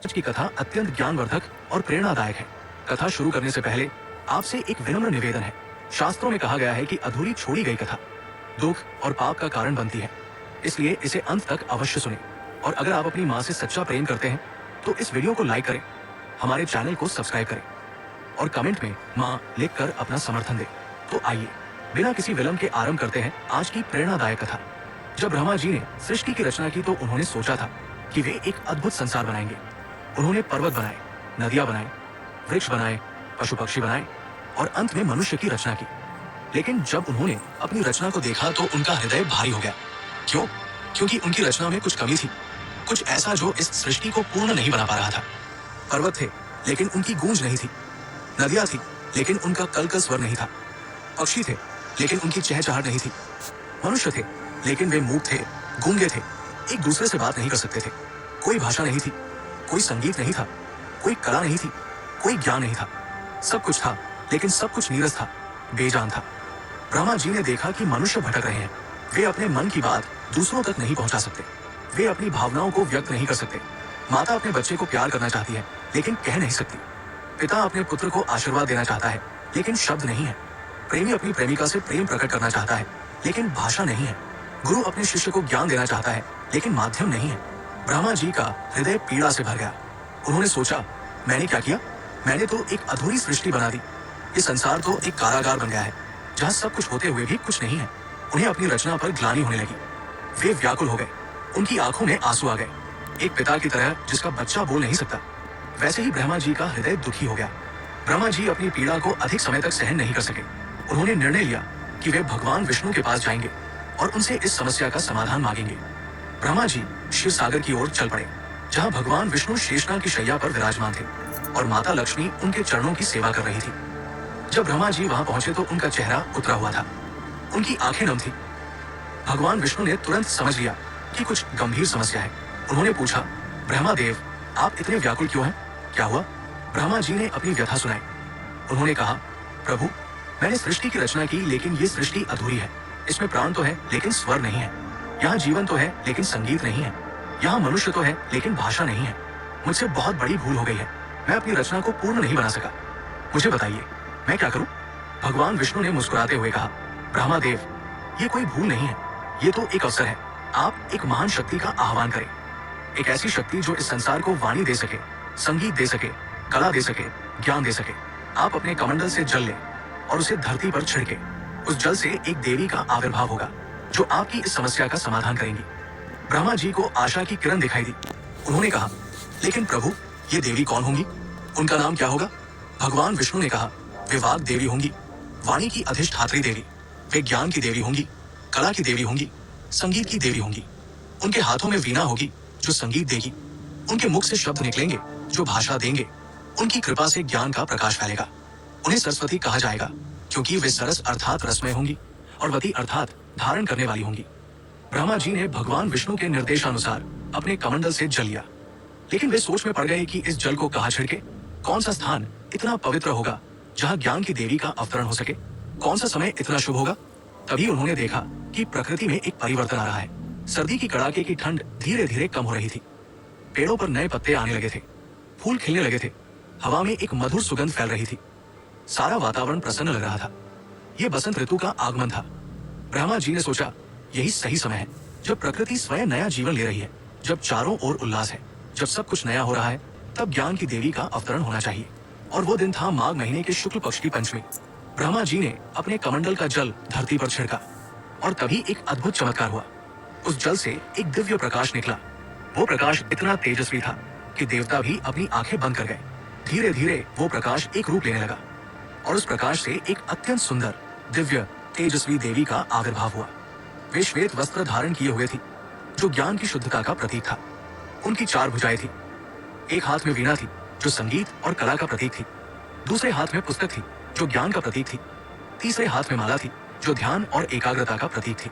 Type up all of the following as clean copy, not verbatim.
आज की कथा अत्यंत ज्ञानवर्धक और प्रेरणादायक है। कथा शुरू करने से पहले आपसे एक विनम्र निवेदन है। शास्त्रों में कहा गया है कि अधूरी छोड़ी गई कथा दुख और पाप का कारण बनती है, इसलिए इसे अंत तक अवश्य सुने। और अगर आप अपनी माँ से सच्चा प्रेम करते हैं तो इस वीडियो को लाइक करें, हमारे चैनल को सब्सक्राइब करें और कमेंट में माँ लिखकर अपना समर्थन दें। तो आइए बिना किसी विलंब के आरंभ करते हैं आज की प्रेरणादायक कथा। जब ब्रह्मा जी ने सृष्टि की रचना की तो उन्होंने सोचा था कि वे एक अद्भुत संसार बनाएंगे। उन्होंने पर्वत बनाए, नदियां बनाए, वृक्ष बनाए, पशु पक्षी बनाए और अंत में मनुष्य की रचना की। लेकिन जब उन्होंने अपनी रचना को देखा तो उनका हृदय भारी हो गया। क्यों? क्योंकि उनकी रचना में कुछ कमी थी, कुछ ऐसा जो इस सृष्टि को पूर्ण नहीं बना पा रहा था। पर्वत थे लेकिन उनकी गूंज नहीं थी, नदियां थी लेकिन उनका कलकल स्वर नहीं था, पक्षी थे लेकिन उनकी चहचहाट नहीं थी, मनुष्य थे लेकिन वे मूक थे, गूंगे थे, एक दूसरे से बात नहीं कर सकते थे। कोई भाषा नहीं थी, कोई संगीत नहीं था, कोई कला नहीं थी, कोई ज्ञान नहीं था। सब कुछ था लेकिन सब कुछ नीरस था, बेजान था। ब्रह्मा जी ने देखा कि मनुष्य भटक रहे हैं। वे अपने मन की बात दूसरों तक नहीं पहुंचा सकते, वे अपनी भावनाओं को व्यक्त नहीं कर सकते। माता अपने बच्चे को प्यार करना चाहती है लेकिन कह नहीं सकती। पिता अपने पुत्र को आशीर्वाद देना चाहता है लेकिन शब्द नहीं है। प्रेमी अपनी प्रेमिका से प्रेम प्रकट करना चाहता है लेकिन भाषा नहीं है। गुरु अपने शिष्य को ज्ञान देना चाहता है लेकिन माध्यम नहीं है। ब्रह्मा जी का हृदय पीड़ा से भर गया। उन्होंने सोचा, मैंने क्या किया? मैंने तो एक अधूरी सृष्टि बना दी। ये संसार तो एक कारागार बन गया है जहाँ सब कुछ होते हुए भी कुछ नहीं है। उन्हें अपनी रचना पर ग्लानि होने लगी। वे व्याकुल हो गए, उनकी आंखों में आंसू आ गए। एक पिता की तरह जिसका बच्चा बोल नहीं सकता, वैसे ही ब्रह्मा जी का हृदय दुखी हो गया। ब्रह्मा जी अपनी पीड़ा को अधिक समय तक सहन नहीं कर सके। उन्होंने निर्णय लिया कि वे भगवान विष्णु के पास जाएंगे और उनसे इस समस्या का समाधान मांगेंगे। ब्रह्मा जी शिव सागर की ओर चल पड़े, जहाँ भगवान विष्णु शेषनाग की शैया पर विराजमान थे और माता लक्ष्मी उनके चरणों की सेवा कर रही थी। जब ब्रह्मा जी वहां पहुंचे तो उनका चेहरा उतरा हुआ था, उनकी आंखें नम थी। भगवान विष्णु ने तुरंत समझ लिया कि कुछ गंभीर समस्या है। उन्होंने पूछा, ब्रह्मा देव, आप इतने व्याकुल क्यों हैं? क्या हुआ? ब्रह्मा जी ने अपनी व्यथा सुनाई। उन्होंने कहा, प्रभु, मैंने सृष्टि की रचना की लेकिन ये सृष्टि अधूरी है। इसमें प्राण तो है लेकिन स्वर नहीं है। यहाँ जीवन तो है लेकिन संगीत नहीं है। यहाँ मनुष्य तो है लेकिन भाषा नहीं है। मुझसे बहुत बड़ी भूल हो गई है। मैं अपनी रचना को पूर्ण नहीं बना सका। मुझे बताइए, मैं क्या करूं? भगवान विष्णु ने मुस्कुराते हुए कहा, ब्रह्मा देव, ये कोई भूल नहीं है, ये तो एक अवसर है। आप एक महान शक्ति का आह्वान करें, एक ऐसी शक्ति जो इस संसार को वाणी दे सके, संगीत दे सके, कला दे सके, ज्ञान दे सके। आप अपने कमंडल से जल लें और उसे धरती पर छिड़के। उस जल से एक देवी का आविर्भाव होगा जो आपकी इस समस्या का समाधान करेंगी। ब्रह्मा जी को आशा की किरण दिखाई दी। उन्होंने कहा, लेकिन प्रभु, ये देवी कौन होंगी? उनका नाम क्या होगा? भगवान विष्णु ने कहा, वे वाग देवी होंगी, वाणी की अधिष्ठात्री देवी। वे ज्ञान की देवी होंगी, कला की देवी होंगी, संगीत की देवी होंगी। उनके हाथों में वीणा होगी जो संगीत देगी। उनके मुख से शब्द निकलेंगे जो भाषा देंगे। उनकी कृपा से ज्ञान का प्रकाश फैलेगा। उन्हें सरस्वती कहा जाएगा क्योंकि वे सरस अर्थात रसमय होंगी और वती अर्थात धारण करने वाली होंगी। ब्रह्मा जी ने भगवान विष्णु के निर्देशानुसार अपने कमंडल से जल लिया, लेकिन वे सोच में पड़ गए कि इस जल को कहाँ छिड़के। कौन सा स्थान इतना पवित्र होगा जहाँ ज्ञान की देवी का अवतरण हो सके? कौन सा समय इतना शुभ होगा? तभी उन्होंने देखा कि प्रकृति में एक परिवर्तन आ रहा है। सर्दी की कड़ाके की ठंड धीरे धीरे कम हो रही थी। पेड़ों पर नए पत्ते आने लगे थे, फूल खिलने लगे थे, हवा में एक मधुर सुगंध फैल रही थी। सारा वातावरण प्रसन्न लग रहा था। ये बसंत ऋतु का आगमन था। ब्रह्मा जी ने सोचा, यही सही समय है जब प्रकृति स्वयं नया जीवन ले रही है, जब चारों ओर उल्लास है, जब सब कुछ नया हो रहा है, तब ज्ञान की देवी का अवतरण होना चाहिए। और वो दिन था माघ महीने के शुक्ल पक्ष की पंचमी। ब्रह्मा जी ने अपने कमंडल का जल धरती पर छिड़का और तभी एक अद्भुत चमत्कार हुआ। उस जल से एक दिव्य प्रकाश निकला। वो प्रकाश इतना तेजस्वी था कि देवता भी अपनी आंखें बंद कर गए। धीरे धीरे वो प्रकाश एक रूप लेने लगा और उस प्रकाश से एक अत्यंत सुंदर, दिव्य, तेजस्वी देवी का आविर्भाव हुआ। वे श्वेत वस्त्र धारण किए हुए थी जो ज्ञान की शुद्धता का प्रतीक था। उनकी 4 भुजाएं थी। एक हाथ में वीणा थी जो संगीत और कला का प्रतीक थी, दूसरे हाथ में पुस्तक थी जो ज्ञान का प्रतीक थी, तीसरे हाथ में माला थी जो ध्यान और एकाग्रता का प्रतीक थी,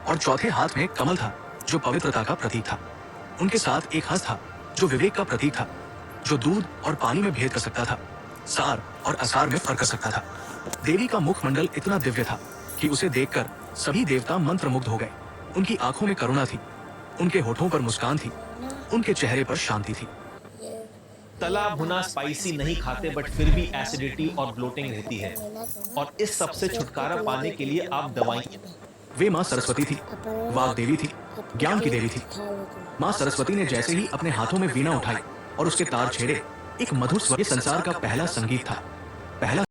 और चौथे हाथ में कमल था जो पवित्रता का प्रतीक था। उनके साथ एक हंस था जो विवेक का प्रतीक था, जो दूध और पानी में भेद कर सकता था, सार और असार में फर्क कर सकता था। देवी का मुखमंडल इतना दिव्य था कि उसे देखकर सभी देवता मंत्रमुग्ध हो गए। उनकी आंखों में करुणा थी, उनके होठों पर मुस्कान थी, उनके चेहरे पर शांति थी। तला भुना स्पाइसी नहीं खाते बट फिर भी एसिडिटी और ब्लोटिंग रहती है, और इस सब से छुटकारा पाने के लिए आप दवाई। वे माँ सरस्वती थी, वाग देवी थी, ज्ञान की देवी थी। माँ सरस्वती ने जैसे ही अपने हाथों में वीणा उठाई और उसके तार छेड़े, एक मधुर स्वर ये संसार का पहला संगीत था, पहला